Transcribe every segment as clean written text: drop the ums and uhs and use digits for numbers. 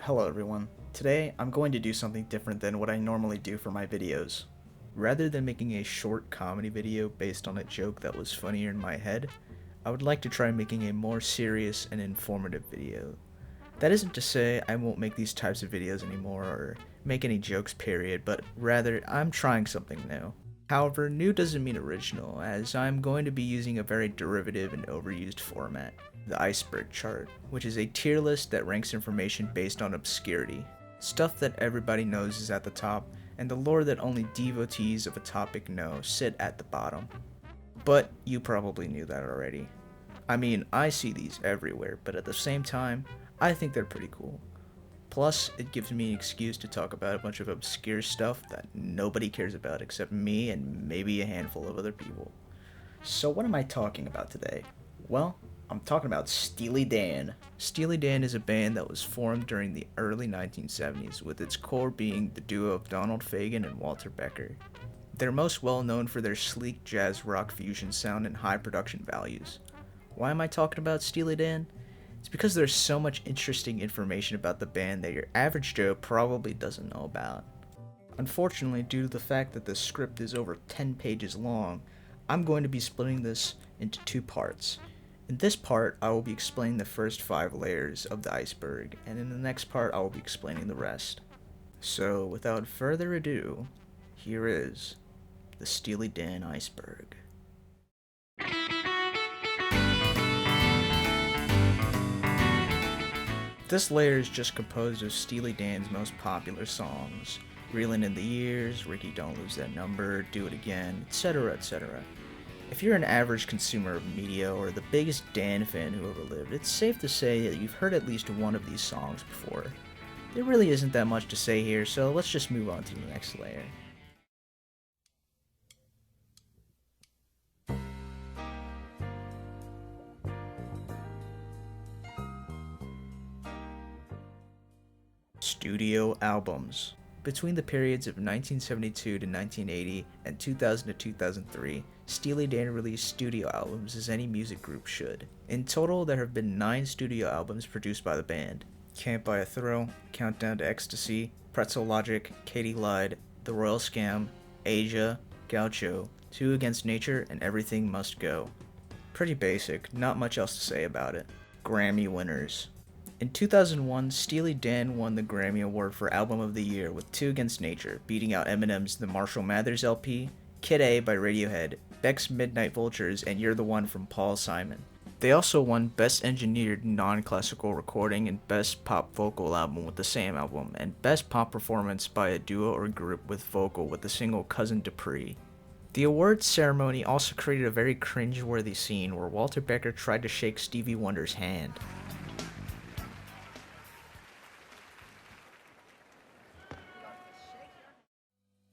Hello everyone. Today I'm going to do something different than what I normally do for my videos. Rather than making a short comedy video based on a joke that was funnier in my head, I would like to try making a more serious and informative video. That isn't to say I won't make these types of videos anymore or make any jokes period, but rather I'm trying something new. However, new doesn't mean original, as I'm going to be using a very derivative and overused format, the Iceberg chart, which is a tier list that ranks information based on obscurity. Stuff that everybody knows is at the top, and the lore that only devotees of a topic know sit at the bottom. But you probably knew that already. I mean, I see these everywhere, but at the same time, I think they're pretty cool. Plus, it gives me an excuse to talk about a bunch of obscure stuff that nobody cares about except me and maybe a handful of other people. So what am I talking about today? Well, I'm talking about Steely Dan. Steely Dan is a band that was formed during the early 1970s, with its core being the duo of Donald Fagan and Walter Becker. They're most well known for their sleek jazz rock fusion sound and high production values. Why am I talking about Steely Dan? It's because there's so much interesting information about the band that your average Joe probably doesn't know about. Unfortunately, due to the fact that the script is over 10 pages long, I'm going to be splitting this into two parts. In this part, I will be explaining the first 5 layers of the iceberg, and in the next part, I will be explaining the rest. So, without further ado, here is the Steely Dan iceberg. This layer is just composed of Steely Dan's most popular songs, Reelin' in the Years, Ricky Don't Lose That Number, Do It Again, etc, etc. If you're an average consumer of media or the biggest Dan fan who ever lived, it's safe to say that you've heard at least one of these songs before. There really isn't that much to say here, so let's just move on to the next layer. Studio albums. Between the periods of 1972 to 1980 and 2000 to 2003, Steely Dan released studio albums as any music group should. In total, there have been 9 studio albums produced by the band. Can't Buy a Thrill, Countdown to Ecstasy, Pretzel Logic, Katie Lied, The Royal Scam, Asia, Gaucho, Two Against Nature, and Everything Must Go. Pretty basic, not much else to say about it. Grammy winners. In 2001, Steely Dan won the Grammy Award for Album of the Year with Two Against Nature, beating out Eminem's The Marshall Mathers LP, Kid A by Radiohead, Beck's Midnight Vultures, and You're the One from Paul Simon. They also won Best Engineered Non-Classical Recording and Best Pop Vocal Album with the same album, and Best Pop Performance by a Duo or Group with Vocal with the single Cousin Dupree. The awards ceremony also created a very cringe-worthy scene where Walter Becker tried to shake Stevie Wonder's hand.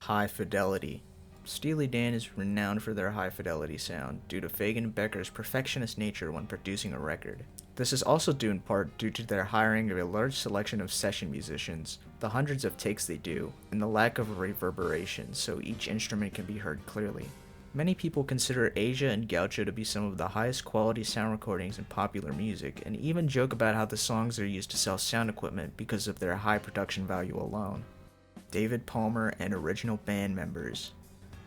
High fidelity. Steely Dan is renowned for their high fidelity sound due to Fagan and Becker's perfectionist nature when producing a record. This is also due in part due to their hiring of a large selection of session musicians, the hundreds of takes they do, and the lack of reverberation so each instrument can be heard clearly. Many people consider Asia and Gaucho to be some of the highest quality sound recordings in popular music, and even joke about how the songs are used to sell sound equipment because of their high production value alone. David Palmer and original band members.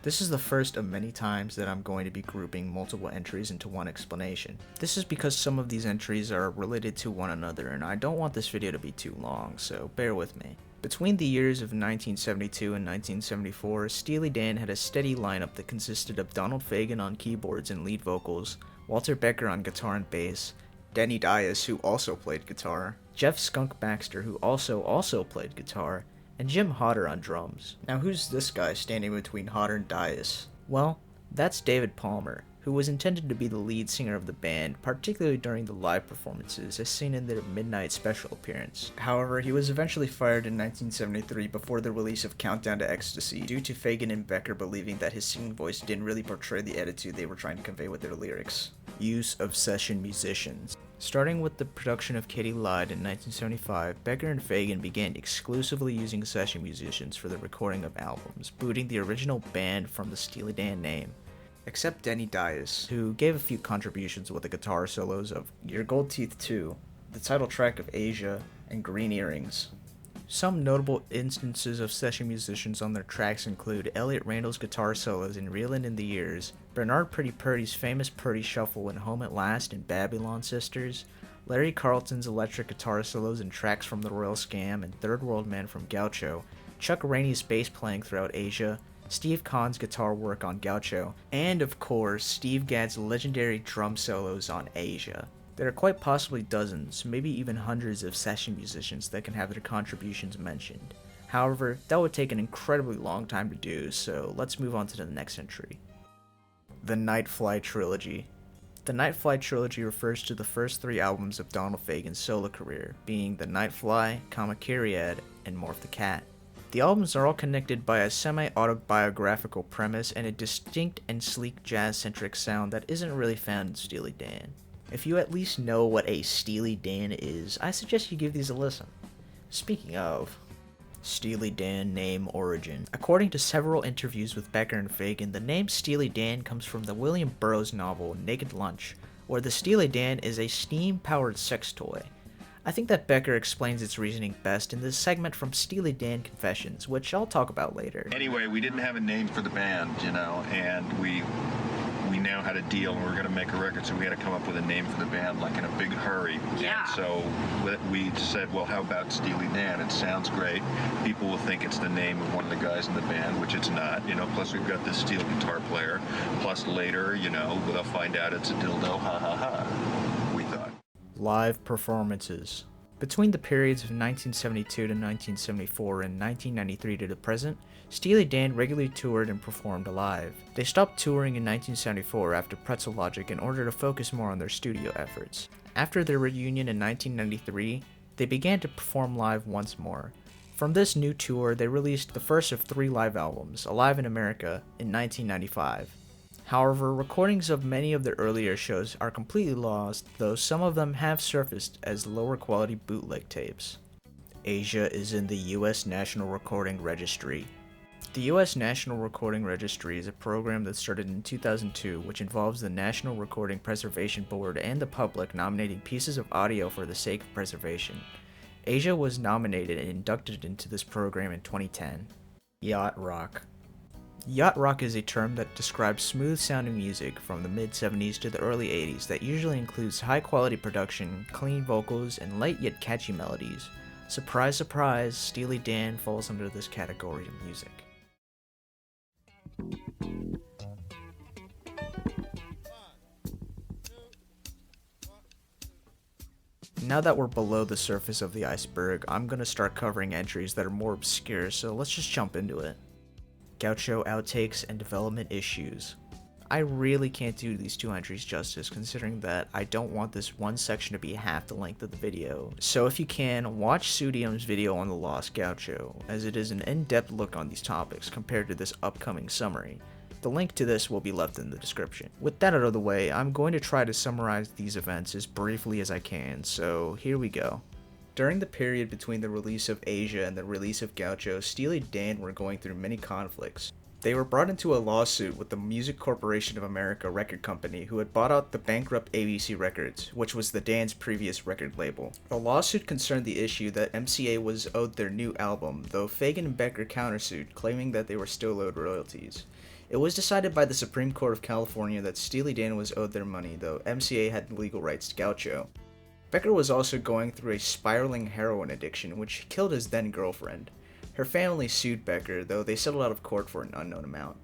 This is the first of many times that I'm going to be grouping multiple entries into one explanation. This is because some of these entries are related to one another and I don't want this video to be too long, so bear with me. Between the years of 1972 and 1974, Steely Dan had a steady lineup that consisted of Donald Fagan on keyboards and lead vocals, Walter Becker on guitar and bass, Denny Dias, who also played guitar, Jeff Skunk Baxter, who also played guitar, and Jim Hodder on drums. Now who's this guy standing between Hodder and Dias? Well, that's David Palmer, who was intended to be the lead singer of the band, particularly during the live performances as seen in their Midnight Special appearance. However, he was eventually fired in 1973 before the release of Countdown to Ecstasy due to Fagan and Becker believing that his singing voice didn't really portray the attitude they were trying to convey with their lyrics. Use of session musicians. Starting with the production of Katie Lied in 1975, Becker and Fagan began exclusively using session musicians for the recording of albums, booting the original band from the Steely Dan name. Except Denny Dias, who gave a few contributions with the guitar solos of Your Gold Teeth 2, the title track of Asia, and green earrings. Some notable instances of session musicians on their tracks include Elliot Randall's guitar solos in Reelin' in the Years, Bernard Pretty Purdy's famous Purdy Shuffle in Home at Last and Babylon Sisters, Larry Carlton's electric guitar solos in tracks from The Royal Scam and Third World Man from Gaucho, Chuck Rainey's bass playing throughout Asia, Steve Kahn's guitar work on Gaucho, and of course, Steve Gadd's legendary drum solos on Asia. There are quite possibly dozens, maybe even hundreds of session musicians that can have their contributions mentioned. However, that would take an incredibly long time to do, so let's move on to the next entry. The Nightfly Trilogy. The Nightfly Trilogy refers to the first 3 albums of Donald Fagan's solo career, being The Nightfly, Kamakiriad, and Morph the Cat. The albums are all connected by a semi-autobiographical premise and a distinct and sleek jazz-centric sound that isn't really found in Steely Dan. If you at least know what a Steely Dan is, I suggest you give these a listen. Speaking of, Steely Dan name origin. According to several interviews with Becker and Fagan, the name Steely Dan comes from the William Burroughs novel Naked Lunch, where the Steely Dan is a steam-powered sex toy. I think that Becker explains its reasoning best in this segment from Steely Dan Confessions, which I'll talk about later. Anyway, we didn't have a name for the band, and we now had a deal and we were going to make a record, so we had to come up with a name for the band like in a big hurry. Yeah. And so we said, well, how about Steely Dan? It sounds great. People will think it's the name of one of the guys in the band, which it's not. Plus we've got this steel guitar player. Plus later, they'll find out it's a dildo. Ha ha ha. We thought. Live performances. Between the periods of 1972 to 1974 and 1993 to the present, Steely Dan regularly toured and performed live. They stopped touring in 1974 after Pretzel Logic in order to focus more on their studio efforts. After their reunion in 1993, they began to perform live once more. From this new tour, they released the first of 3 live albums, Alive in America, in 1995. However, recordings of many of their earlier shows are completely lost, though some of them have surfaced as lower quality bootleg tapes. Asia is in the U.S. National Recording Registry. The U.S. National Recording Registry is a program that started in 2002 which involves the National Recording Preservation Board and the public nominating pieces of audio for the sake of preservation. Asia was nominated and inducted into this program in 2010. Yacht rock. Yacht rock is a term that describes smooth-sounding music from the mid-70s to the early 80s that usually includes high-quality production, clean vocals, and light yet catchy melodies. Surprise, surprise, Steely Dan falls under this category of music. Now that we're below the surface of the iceberg, I'm gonna start covering entries that are more obscure, so let's just jump into it. Gaucho outtakes and development issues. I really can't do these 2 entries justice, considering that I don't want this one section to be half the length of the video. So if you can, watch Pseudiom's video on the Lost Gaucho, as it is an in-depth look on these topics compared to this upcoming summary. The link to this will be left in the description. With that out of the way, I'm going to try to summarize these events as briefly as I can, so here we go. During the period between the release of Asia and the release of Gaucho, Steely Dan were going through many conflicts. They were brought into a lawsuit with the Music Corporation of America record company, who had bought out the bankrupt ABC Records, which was the Dan's previous record label. The lawsuit concerned the issue that MCA was owed their new album, though Fagan and Becker countersued, claiming that they were still owed royalties. It was decided by the Supreme Court of California that Steely Dan was owed their money, though MCA had legal rights to Gaucho. Becker was also going through a spiraling heroin addiction, which killed his then-girlfriend. Her family sued Becker, though they settled out of court for an unknown amount.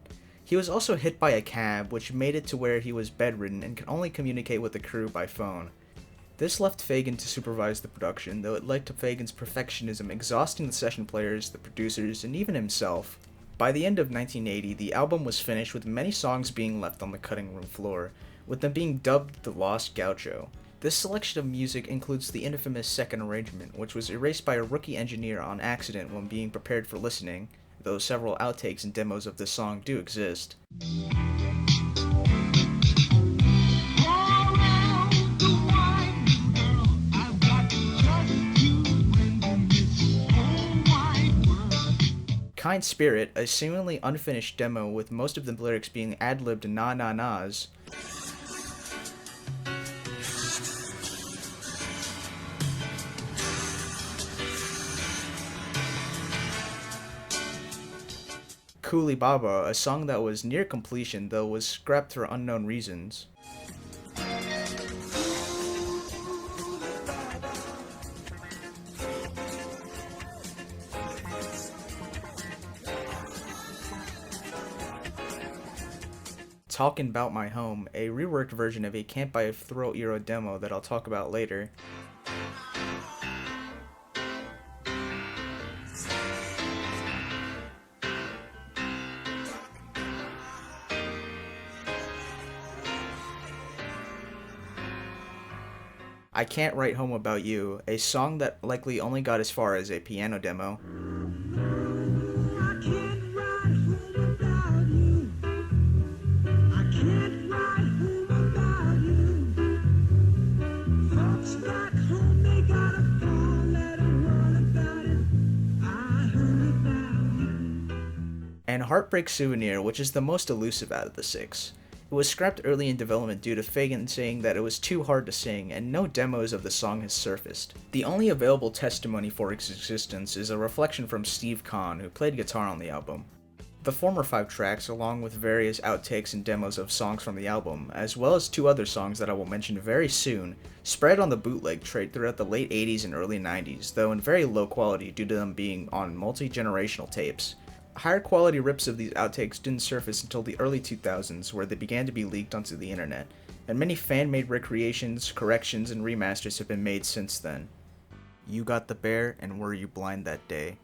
He was also hit by a cab, which made it to where he was bedridden and could only communicate with the crew by phone. This left Fagan to supervise the production, though it led to Fagan's perfectionism exhausting the session players, the producers, and even himself. By the end of 1980, the album was finished with many songs being left on the cutting room floor, with them being dubbed the Lost Gaucho. This selection of music includes the infamous second arrangement, which was erased by a rookie engineer on accident when being prepared for listening, though several outtakes and demos of this song do exist. Kind Spirit, a seemingly unfinished demo with most of the lyrics being ad-libbed na-na-nas, Coolie Baba, a song that was near completion though was scrapped for unknown reasons. Talking About My Home, a reworked version of a Can't Buy a Throat Euro demo that I'll talk about later. I Can't Write Home About You, a song that likely only got as far as a piano demo. And Heartbreak Souvenir, which is the most elusive out of the six. It was scrapped early in development due to Fagan saying that it was too hard to sing, and no demos of the song has surfaced. The only available testimony for its existence is a reflection from Steve Kahn, who played guitar on the album. The former 5 tracks, along with various outtakes and demos of songs from the album, as well as 2 other songs that I will mention very soon, spread on the bootleg trade throughout the late 80s and early 90s, though in very low quality due to them being on multi-generational tapes. Higher quality rips of these outtakes didn't surface until the early 2000s, where they began to be leaked onto the internet, and many fan-made recreations, corrections, and remasters have been made since then. You Got the Bear and Were You Blind That Day.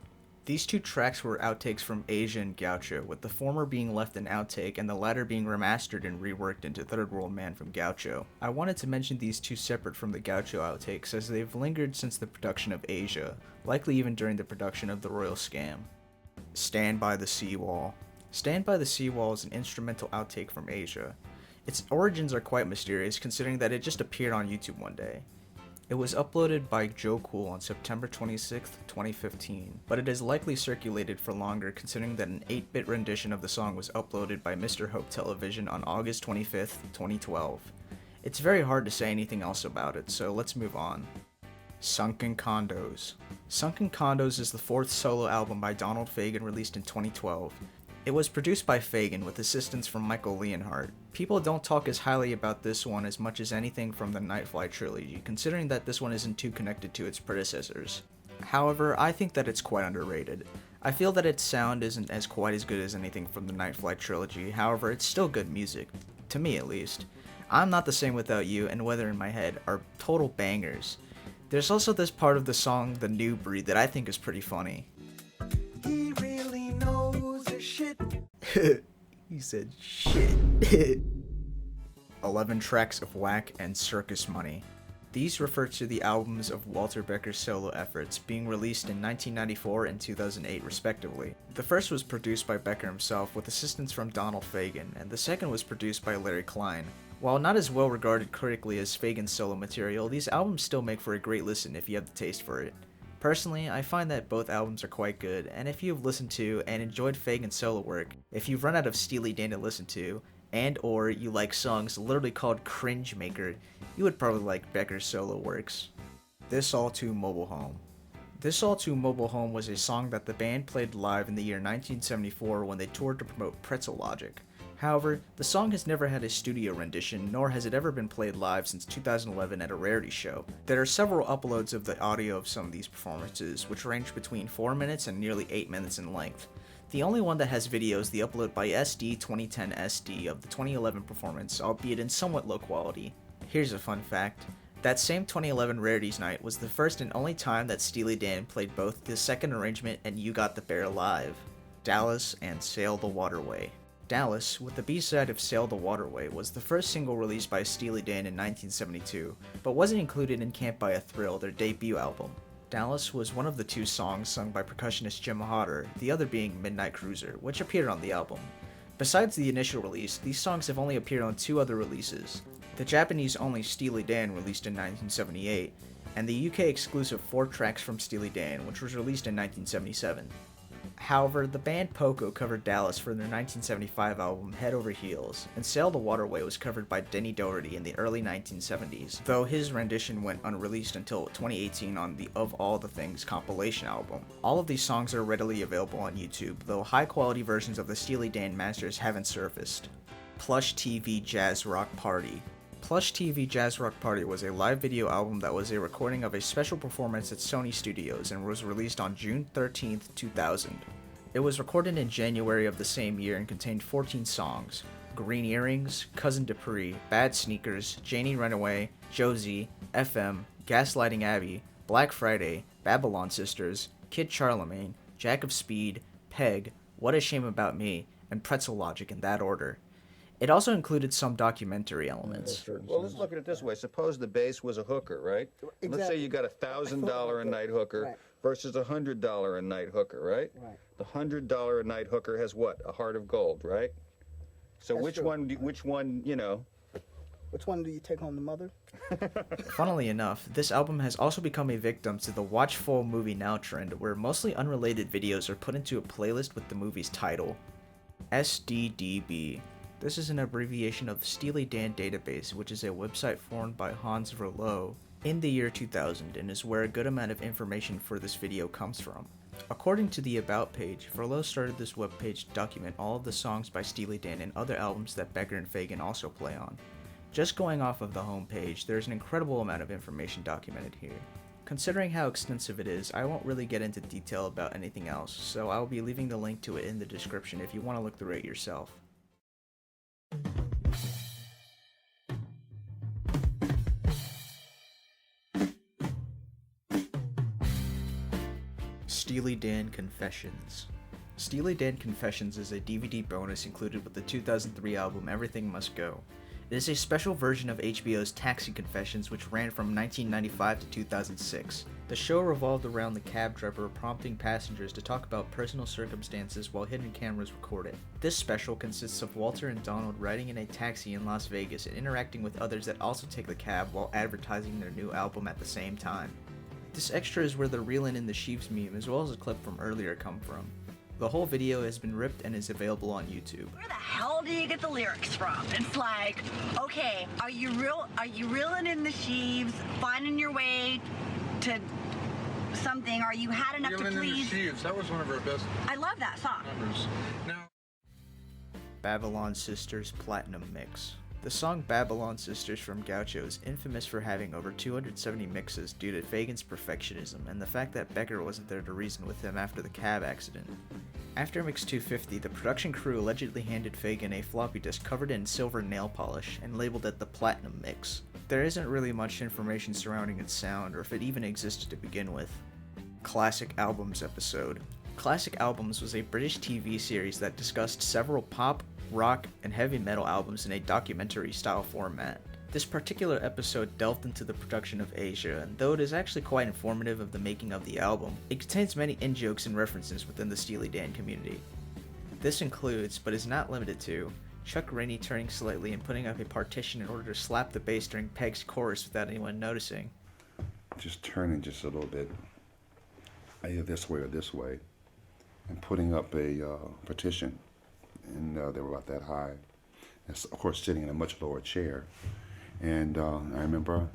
These 2 tracks were outtakes from Asia and Gaucho, with the former being left an outtake and the latter being remastered and reworked into Third World Man from Gaucho. I wanted to mention these 2 separate from the Gaucho outtakes as they've lingered since the production of Asia, likely even during the production of The Royal Scam. Stand by the Seawall. Stand by the Seawall is an instrumental outtake from Asia. Its origins are quite mysterious considering that it just appeared on YouTube one day. It was uploaded by Joe Cool on September 26, 2015, but it is likely circulated for longer considering that an 8-bit rendition of the song was uploaded by Mr. Hope Television on August 25, 2012. It's very hard to say anything else about it, so let's move on. Sunken Condos. Sunken Condos is the 4th solo album by Donald Fagan released in 2012. It was produced by Fagan with assistance from Michael Leonhardt. People don't talk as highly about this one as much as anything from the Nightfly trilogy, considering that this one isn't too connected to its predecessors. However, I think that it's quite underrated. I feel that its sound isn't as quite as good as anything from the Nightfly trilogy, however, it's still good music. To me at least. I'm Not the Same Without You and Weather in My Head are total bangers. There's also this part of the song, The New Breed, that I think is pretty funny. He really knows his shit. He said shit. 11 tracks of Whack and Circus Money. These refer to the albums of Walter Becker's solo efforts, being released in 1994 and 2008 respectively. The first was produced by Becker himself with assistance from Donald Fagan, and the second was produced by Larry Klein. While not as well regarded critically as Fagan's solo material, these albums still make for a great listen if you have the taste for it. Personally, I find that both albums are quite good, and if you've listened to and enjoyed Fagan's solo work, if you've run out of Steely Dan to listen to, and or you like songs literally called Cringe Maker, you would probably like Becker's solo works. This All Too Mobile Home. This All Too Mobile Home was a song that the band played live in the year 1974 when they toured to promote Pretzel Logic. However, the song has never had a studio rendition, nor has it ever been played live since 2011 at a rarities show. There are several uploads of the audio of some of these performances, which range between 4 minutes and nearly 8 minutes in length. The only one that has video is the upload by SD 2010 SD of the 2011 performance, albeit in somewhat low quality. Here's a fun fact. That same 2011 Rarities night was the first and only time that Steely Dan played both the second arrangement and You Got the Bear live. Dallas and Sail the Waterway. Dallas, with the B-side of Sail the Waterway, was the first single released by Steely Dan in 1972, but wasn't included in Can't Buy a Thrill, their debut album. Dallas was one of the 2 songs sung by percussionist Jim Hodder, the other being Midnight Cruiser, which appeared on the album. Besides the initial release, these songs have only appeared on 2 other releases. The Japanese-only Steely Dan released in 1978, and the UK exclusive 4 tracks from Steely Dan, which was released in 1977. However, the band Poco covered Dallas for their 1975 album Head Over Heels, and Sail the Waterway was covered by Denny Doherty in the early 1970s, though his rendition went unreleased until 2018 on the Of All the Things compilation album. All of these songs are readily available on YouTube, though high-quality versions of the Steely Dan masters haven't surfaced. Plush TV Jazz Rock Party. Plush TV Jazz Rock Party was a live video album that was a recording of a special performance at Sony Studios and was released on June 13, 2000. It was recorded in January of the same year and contained 14 songs: Green Earrings, Cousin Dupree, Bad Sneakers, Janie Runaway, Josie, FM, Gaslighting Abby, Black Friday, Babylon Sisters, Kid Charlemagne, Jack of Speed, Peg, What a Shame About Me, and Pretzel Logic in that order. It also included some documentary elements. Well, let's look at it this way. Suppose the bass was a hooker, right? Exactly. Let's say you got $1,000 a night hooker Right. versus $100 a night hooker, right? Right. The $100 a night hooker has what? A heart of gold, right? So That's which true. one? Which one? You know? Which one do you take home the mother? Funnily enough, this album has also become a victim to the watch full movie now trend, where mostly unrelated videos are put into a playlist with the movie's title. SDDB. This is an abbreviation of Steely Dan Database, which is a website formed by Hans Verlouw in the year 2000 and is where a good amount of information for this video comes from. According to the About page, Verlouw started this webpage to document all of the songs by Steely Dan and other albums that Becker and Fagan also play on. Just going off of the homepage, there's an incredible amount of information documented here. Considering how extensive it is, I won't really get into detail about anything else, so I'll be leaving the link to it in the description if you want to look through it yourself. Steely Dan Confessions. Steely Dan Confessions is a DVD bonus included with the 2003 album Everything Must Go. It is a special version of HBO's Taxi Confessions, which ran from 1995 to 2006. The show revolved around the cab driver prompting passengers to talk about personal circumstances while hidden cameras record it. This special consists of Walter and Donald riding in a taxi in Las Vegas and interacting with others that also take the cab while advertising their new album at the same time. This extra is where the Reelin' in the Sheaves meme as well as a clip from earlier come from. The whole video has been ripped and is available on YouTube. Where the hell do you get the lyrics from? It's like, okay, are you reeling in the sheaves, finding your way to something? Are you had enough to Reeling in the please? Sheaves. That was one of our best I love that song. numbers. Now, Babylon Sisters Platinum Mix. The song Babylon Sisters from Gaucho is infamous for having over 270 mixes due to Fagan's perfectionism and the fact that Becker wasn't there to reason with him after the cab accident. After mix 250, the production crew allegedly handed Fagan a floppy disk covered in silver nail polish and labeled it the Platinum Mix. There isn't really much information surrounding its sound or if it even existed to begin with. Classic Albums episode. Classic Albums was a British TV series that discussed several pop, rock, and heavy metal albums in a documentary-style format. This particular episode delved into the production of Asia, and though it is actually quite informative of the making of the album, it contains many in-jokes and references within the Steely Dan community. This includes, but is not limited to, Chuck Rainey turning slightly and putting up a partition in order to slap the bass during Peg's chorus without anyone noticing. Just turning just a little bit, either this way or this way, and putting up a partition. And they were about that high. And of course, sitting in a much lower chair. And I remember,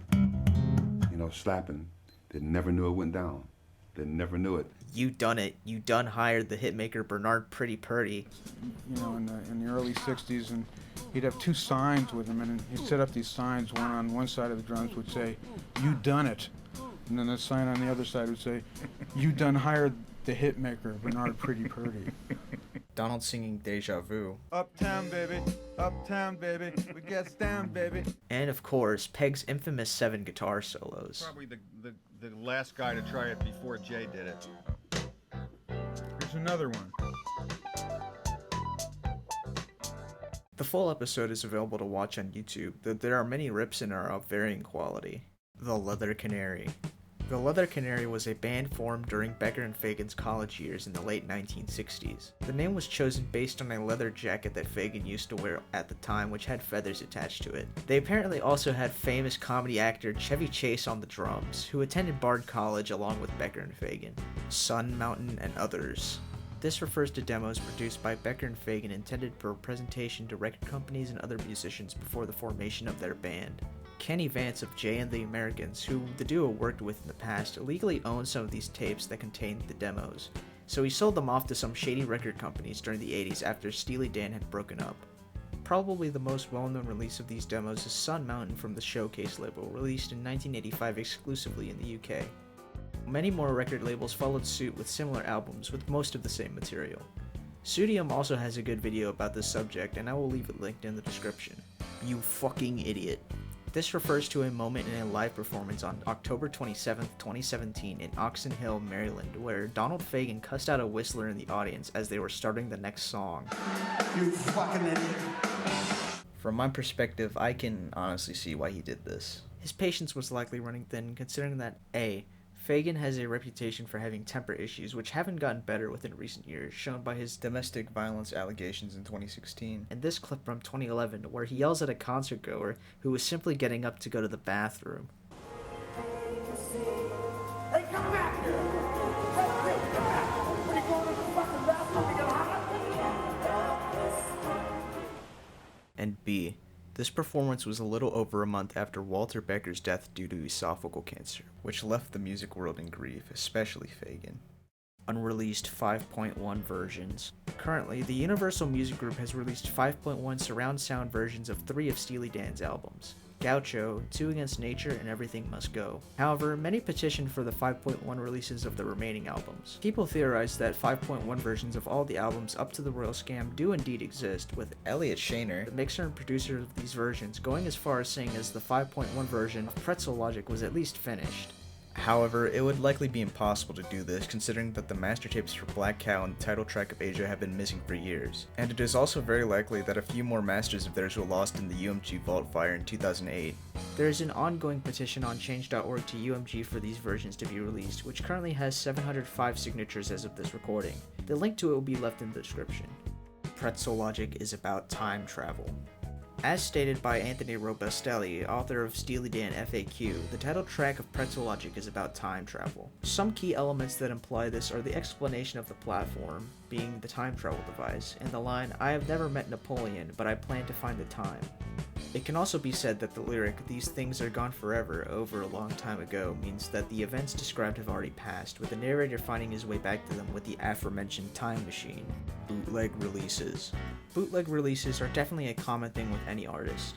slapping. They never knew it went down. They never knew it. You done it. You done hired the hitmaker Bernard Pretty Purdy. in the early 60s, and he'd have two signs with him, and he'd set up these signs. One on one side of the drums would say, "You done it," and then the sign on the other side would say, "You done hired the hitmaker Bernard Pretty Purdy." Donald singing Deja Vu. Uptown baby, we get down baby. And of course, Peg's infamous 7 guitar solos. Probably the last guy to try it before Jay did it. Here's another one. The full episode is available to watch on YouTube, though there are many rips and are of varying quality. The Leather Canary. The Leather Canary was a band formed during Becker and Fagan's college years in the late 1960s. The name was chosen based on a leather jacket that Fagan used to wear at the time, which had feathers attached to it. They apparently also had famous comedy actor Chevy Chase on the drums, who attended Bard College along with Becker and Fagan, Sun Mountain, and others. This refers to demos produced by Becker and Fagan intended for presentation to record companies and other musicians before the formation of their band. Kenny Vance of Jay and the Americans, who the duo worked with in the past, illegally owned some of these tapes that contained the demos, so he sold them off to some shady record companies during the 80s after Steely Dan had broken up. Probably the most well-known release of these demos is Sun Mountain from the Showcase label, released in 1985 exclusively in the UK. Many more record labels followed suit with similar albums with most of the same material. Pseudiom also has a good video about this subject, and I will leave it linked in the description. You fucking idiot. This refers to a moment in a live performance on October 27, 2017 in Oxon Hill, Maryland, where Donald Fagan cussed out a whistler in the audience as they were starting the next song. You fucking idiot. From my perspective, I can honestly see why he did this. His patience was likely running thin, considering that A. Fagan has a reputation for having temper issues, which haven't gotten better within recent years, shown by his domestic violence allegations in 2016, and this clip from 2011 where he yells at a concert goer who was simply getting up to go to the bathroom. Hey, come back here! Hey, come back! What are you going to the fucking bathroom to get hot? And B. This performance was a little over a month after Walter Becker's death due to esophageal cancer, which left the music world in grief, especially Fagan. Unreleased 5.1 versions. Currently, the Universal Music Group has released 5.1 surround sound versions of 3 of Steely Dan's albums: Gaucho, 2 Against Nature, and Everything Must Go. However, many petitioned for the 5.1 releases of the remaining albums. People theorize that 5.1 versions of all the albums up to the Royal Scam do indeed exist, with Elliot Shaner, the mixer and producer of these versions, going as far as saying as the 5.1 version of Pretzel Logic was at least finished. However, it would likely be impossible to do this, considering that the master tapes for Black Cow and the title track of Asia have been missing for years, and it is also very likely that a few more masters of theirs were lost in the UMG Vault fire in 2008. There is an ongoing petition on change.org to UMG for these versions to be released, which currently has 705 signatures as of this recording. The link to it will be left in the description. Pretzel Logic is about time travel. As stated by Anthony Robustelli, author of Steely Dan FAQ, the title track of Pretzel Logic is about time travel. Some key elements that imply this are the explanation of the platform, being the time travel device, and the line, "I have never met Napoleon, but I plan to find the time." It can also be said that the lyric, "These things are gone forever, over a long time ago," means that the events described have already passed, with the narrator finding his way back to them with the aforementioned time machine. Bootleg releases. Bootleg releases are definitely a common thing with any artist.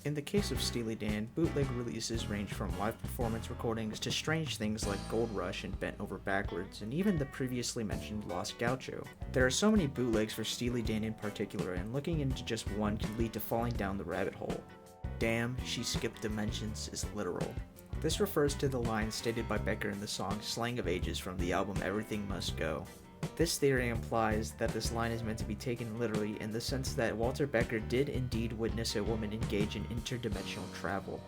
In the case of Steely Dan, bootleg releases range from live performance recordings to strange things like Gold Rush and Bent Over Backwards, and even the previously mentioned Lost Gaucho. There are so many bootlegs for Steely Dan in particular, and looking into just one can lead to falling down the rabbit hole. "Damn, she skipped dimensions" is literal. This refers to the line stated by Becker in the song Slang of Ages from the album Everything Must Go. This theory implies that this line is meant to be taken literally in the sense that Walter Becker did indeed witness a woman engage in interdimensional travel.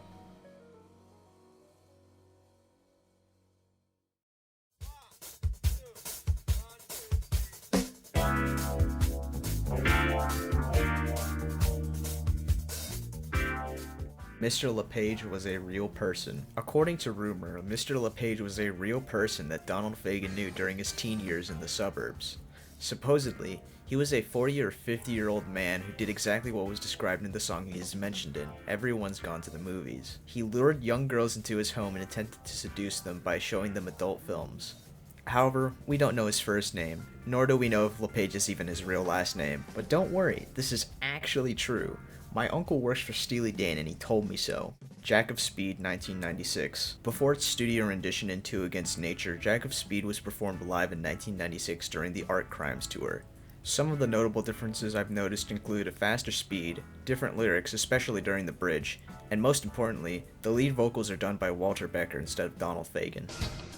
Mr. LePage was a real person. According to rumor, Mr. LePage was a real person that Donald Fagan knew during his teen years in the suburbs. Supposedly, he was a 40 or 50-year-old man who did exactly what was described in the song he is mentioned in, Everyone's Gone to the Movies. He lured young girls into his home and attempted to seduce them by showing them adult films. However, we don't know his first name, nor do we know if LePage is even his real last name. But don't worry, this is actually true. My uncle works for Steely Dan and he told me so. Jack of Speed, 1996. Before its studio rendition in 2 Against Nature, Jack of Speed was performed live in 1996 during the Art Crimes tour. Some of the notable differences I've noticed include a faster speed, different lyrics, especially during the bridge, and most importantly, the lead vocals are done by Walter Becker instead of Donald Fagan.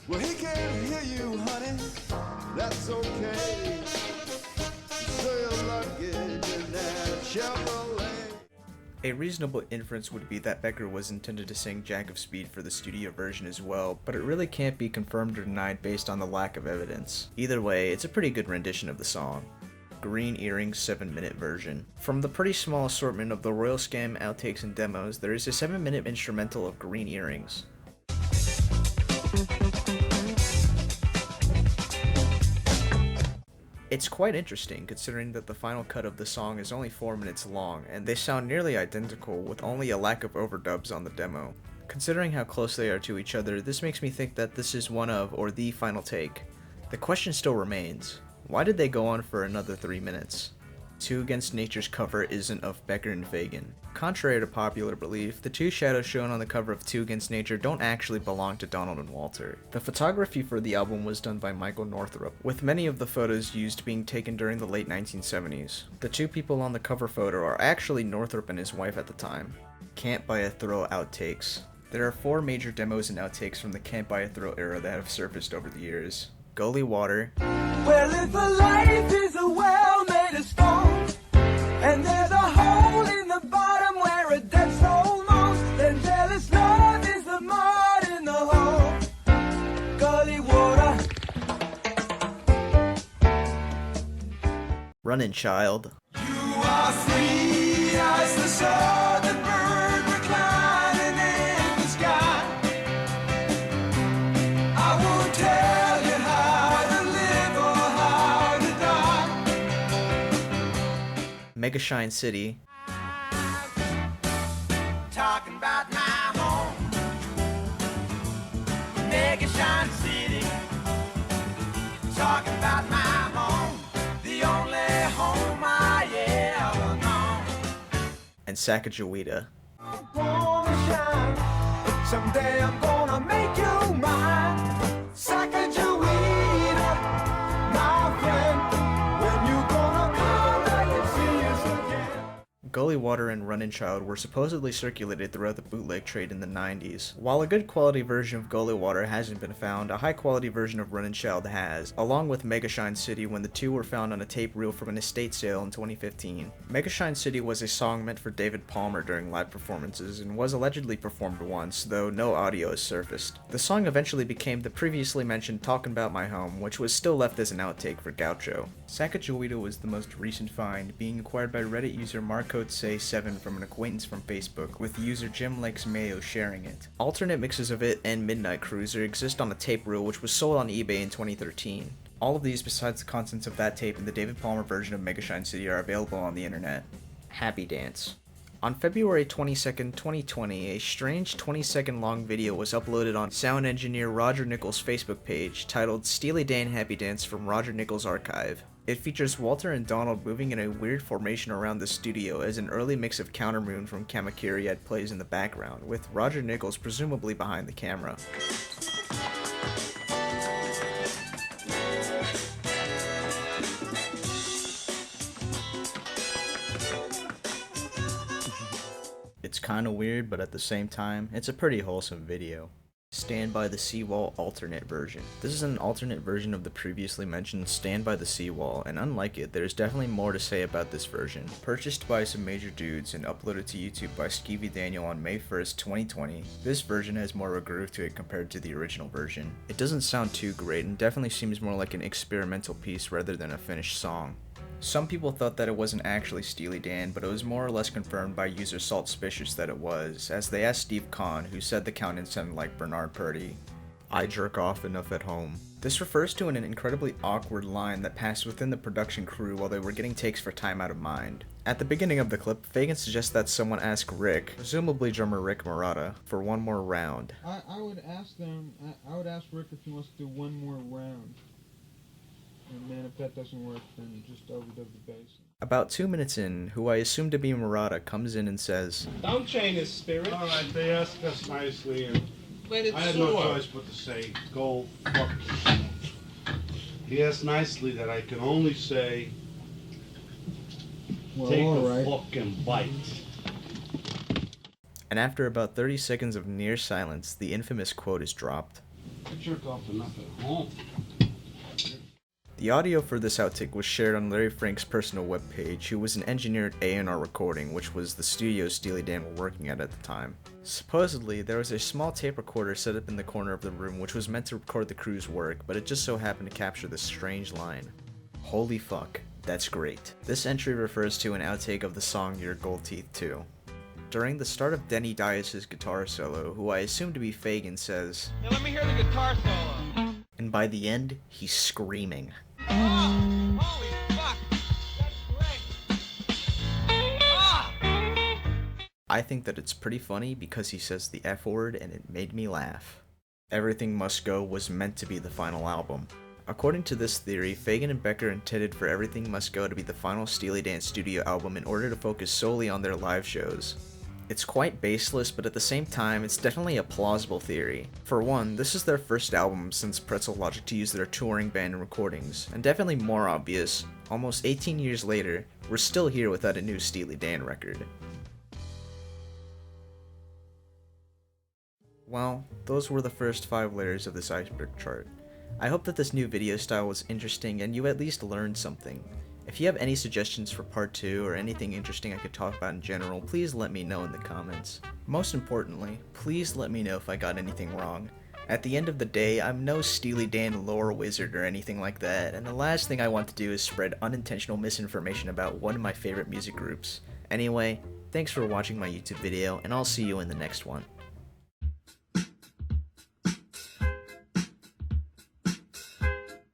Well, he can't hear you, honey. That's okay. So you're lucky in that Chevrolet. A reasonable inference would be that Becker was intended to sing Jack of Speed for the studio version as well, but it really can't be confirmed or denied based on the lack of evidence. Either way, it's a pretty good rendition of the song. Green Earrings 7-minute version. From the pretty small assortment of the Royal Scam outtakes and demos, there is a 7-minute instrumental of Green Earrings. It's quite interesting considering that the final cut of the song is only 4 minutes long, and they sound nearly identical with only a lack of overdubs on the demo. Considering how close they are to each other, this makes me think that this is one of, or the final take. The question still remains, why did they go on for another 3 minutes? Two Against Nature's cover isn't of Becker and Fagan. Contrary to popular belief, the two shadows shown on the cover of Two Against Nature don't actually belong to Donald and Walter. The photography for the album was done by Michael Northrup, with many of the photos used being taken during the late 1970s. The two people on the cover photo are actually Northrup and his wife at the time. Can't Buy a Thrill outtakes. There are 4 major demos and outtakes from the Can't Buy a Thrill era that have surfaced over the years. Gully Water. Well, if a life is a well made of stone, and there's a hole in the bottom where a dead soul moans, then jealous love is the mud in the hole. Gully Water. Runnin' Child. You are free as the southern bird reclining in the sky. I won't tell you how to live or how to die. Mega Shine City. Talking about my home, Mega Shine City. Talking about my home, the only home I ever known. And Sacagawea. I'm gonna shine, someday I'm gonna make you mine. Sacagawea, my friend, when you gonna come back and see us again. Gully Water and Runnin' Child were supposedly circulated throughout the bootleg trade in the 90s. While a good quality version of Gully Water hasn't been found, a high quality version of Runnin' Child has, along with Mega Shine City when the two were found on a tape reel from an estate sale in 2015. Mega Shine City was a song meant for David Palmer during live performances and was allegedly performed once, though no audio has surfaced. The song eventually became the previously mentioned Talkin' About My Home, which was still left as an outtake for Gaucho. Sacagawea was the most recent find, being acquired by Reddit user MarcodeSay7 from an acquaintance from Facebook, with user Jim Likes Mayo sharing it. Alternate mixes of it and Midnight Cruiser exist on a tape reel which was sold on eBay in 2013. All of these, besides the contents of that tape and the David Palmer version of Mega Shine City, are available on the internet. Happy Dance. On February 22nd, 2020, a strange 20-second long video was uploaded on sound engineer Roger Nichols' Facebook page titled Steely Dan Happy Dance from Roger Nichols' Archive. It features Walter and Donald moving in a weird formation around the studio as an early mix of Counter Moon from Kamakiriad plays in the background, with Roger Nichols presumably behind the camera. It's kinda weird, but at the same time, it's a pretty wholesome video. Stand by the Seawall alternate version. This is an alternate version of the previously mentioned Stand by the Seawall, and unlike it, there's definitely more to say about this version. Purchased by some major dudes and uploaded to YouTube by Skeevy Daniel on May 1st, 2020, this version has more of a groove to it compared to the original version. It doesn't sound too great and definitely seems more like an experimental piece rather than a finished song. Some people thought that it wasn't actually Steely Dan, but it was more or less confirmed by user Saltspicious that it was, as they asked Steve Kahn, who said the count-in sounded like Bernard Purdy. I jerk off enough at home. This refers to an incredibly awkward line that passed within the production crew while they were getting takes for Time Out of Mind. At the beginning of the clip, Fagan suggests that someone ask Rick, presumably drummer Rick Marotta, for one more round. I would ask Rick if he wants to do one more round. And then if that doesn't work, then just overdub the bass. About 2 minutes in, who I assume to be Marotta comes in and says, Don't chain his spirit. All right, they asked us nicely, and Let it I had soar. no choice but to say, go fuck yourself. He asked nicely that I can only say, Well, take all a right. fucking bite. and after about 30 seconds of near silence, the infamous quote is dropped. I jerk off enough at home. The audio for this outtake was shared on Larry Frank's personal webpage, who was an engineer at A&R Recording, which was the studio Steely Dan were working at the time. Supposedly, there was a small tape recorder set up in the corner of the room which was meant to record the crew's work, but it just so happened to capture this strange line. Holy fuck, that's great. This entry refers to an outtake of the song Your Gold Teeth 2. During the start of Denny Dias' guitar solo, who I assume to be Fagan, says, Hey, let me hear the guitar solo. and by the end, he's screaming. I Holy fuck! That's great! I think that it's pretty funny because he says the F word and it made me laugh. Everything Must Go was meant to be the final album. According to this theory, Fagan and Becker intended for Everything Must Go to be the final Steely Dan studio album in order to focus solely on their live shows. It's quite baseless, but at the same time, it's definitely a plausible theory. For one, this is their first album since Pretzel Logic to use their touring band and recordings, and definitely more obvious, almost 18 years later, we're still here without a new Steely Dan record. Well, those were the first 5 layers of this iceberg chart. I hope that this new video style was interesting and you at least learned something. If you have any suggestions for part 2 or anything interesting I could talk about in general, please let me know in the comments. Most importantly, please let me know if I got anything wrong. At the end of the day, I'm no Steely Dan lore wizard or anything like that, and the last thing I want to do is spread unintentional misinformation about one of my favorite music groups. Anyway, thanks for watching my YouTube video, and I'll see you in the next one.